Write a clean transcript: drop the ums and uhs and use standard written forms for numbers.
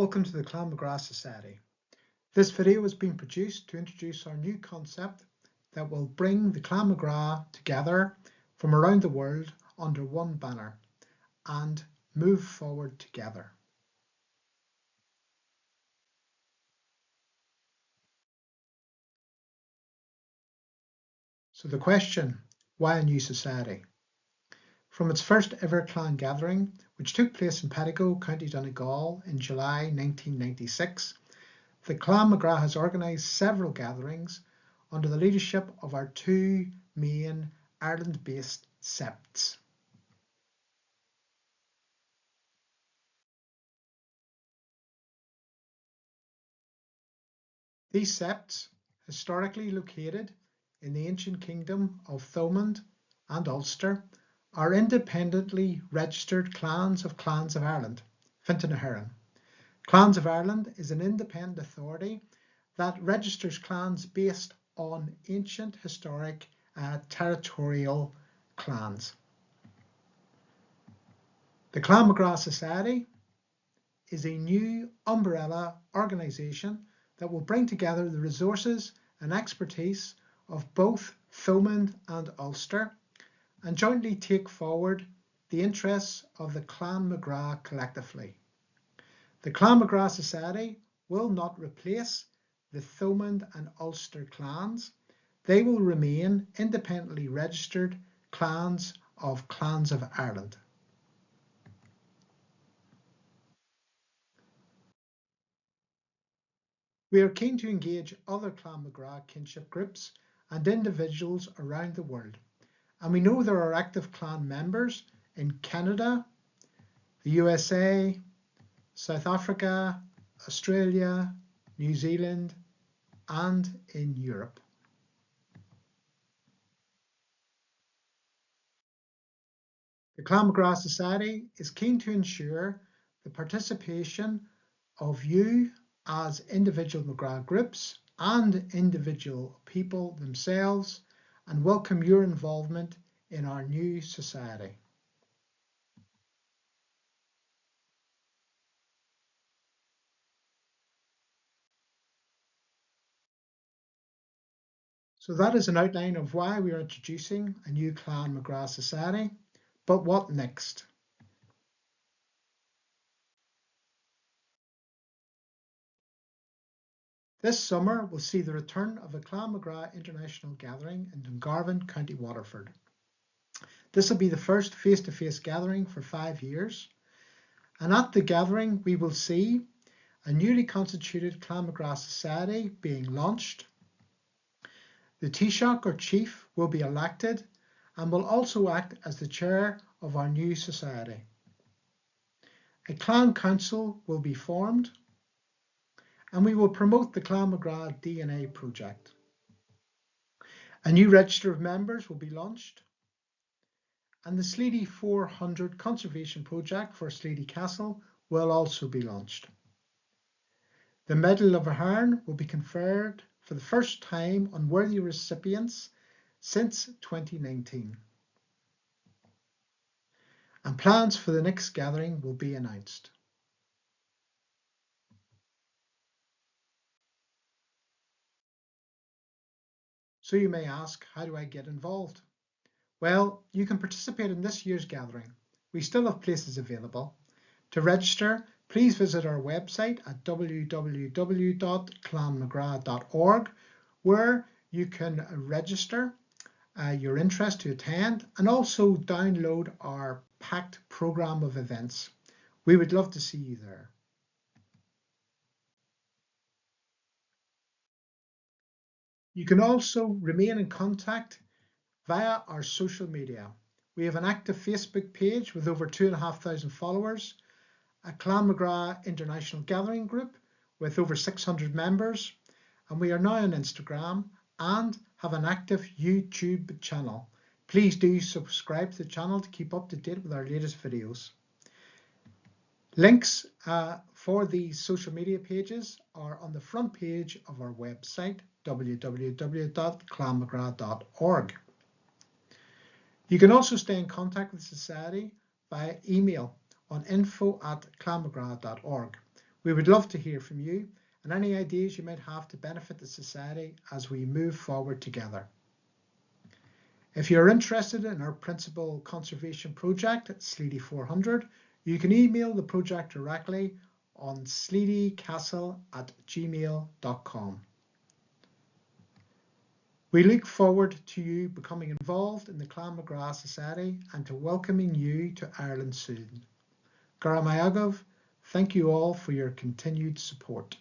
Welcome to the Clan McGrath Society. This video has been produced to introduce our new concept that will bring the Clan McGrath together from around the world under one banner and move forward together. So the question, why a new society? From its first ever clan gathering, which took place in Pettigo, County Donegal in July 1996, the Clan McGrath has organised several gatherings under the leadership of our two main Ireland-based Septs. These Septs, historically located in the ancient kingdom of Thomond and Ulster, are independently registered clans of Ireland, Fintan-na-HÉireann. Clans of Ireland is an independent authority that registers clans based on ancient historic territorial clans. The Clan McGrath Society is a new umbrella organisation that will bring together the resources and expertise of both Thomond and Ulster and jointly take forward the interests of the Clan McGrath collectively. The Clan McGrath Society will not replace the Thomond and Ulster clans. They will remain independently registered clans of Ireland. We are keen to engage other Clan McGrath kinship groups and individuals around the world, and we know there are active clan members in Canada, the USA, South Africa, Australia, New Zealand, and in Europe. The Clan McGrath Society is keen to ensure the participation of you as individual McGrath groups and individual people themselves, and welcome your involvement in our new society. So that is an outline of why we are introducing a new Clan McGrath Society. But what next? This summer will see the return of the Clan McGrath International Gathering in Dungarvan, County Waterford. This will be the first face-to-face gathering for 5 years, and at the gathering we will see a newly constituted Clan McGrath Society being launched. The Taoiseach or Chief will be elected and will also act as the chair of our new society. A Clan Council will be formed, and we will promote the Clan McGrath DNA project. A new register of members will be launched, and the Sleedy 400 conservation project for Sleedy Castle will also be launched. The Medal of Ahern will be conferred for the first time on worthy recipients since 2019. And plans for the next gathering will be announced. So you may ask, how do I get involved? Well, you can participate in this year's gathering. We still have places available. To register, please visit our website at www.clanmcgrath.org, where you can register your interest to attend and also download our packed programme of events. We would love to see you there. You can also remain in contact via our social media. We have an active Facebook page with over 2,500 followers, a Clan McGrath International Gathering group with over 600 members, and we are now on Instagram and have an active YouTube channel. Please do subscribe to the channel to keep up to date with our latest videos. Links for these social media pages are on the front page of our website, www.clanmcgrath.org. You can also stay in contact with the Society via email on info@clanmcgrath.org. We would love to hear from you and any ideas you might have to benefit the Society as we move forward together. If you're interested in our principal conservation project at Sleedy 400, you can email the project directly on sleedycastle@gmail.com. We look forward to you becoming involved in the Clan McGrath Society and to welcoming you to Ireland soon. Gara Maiagov, thank you all for your continued support.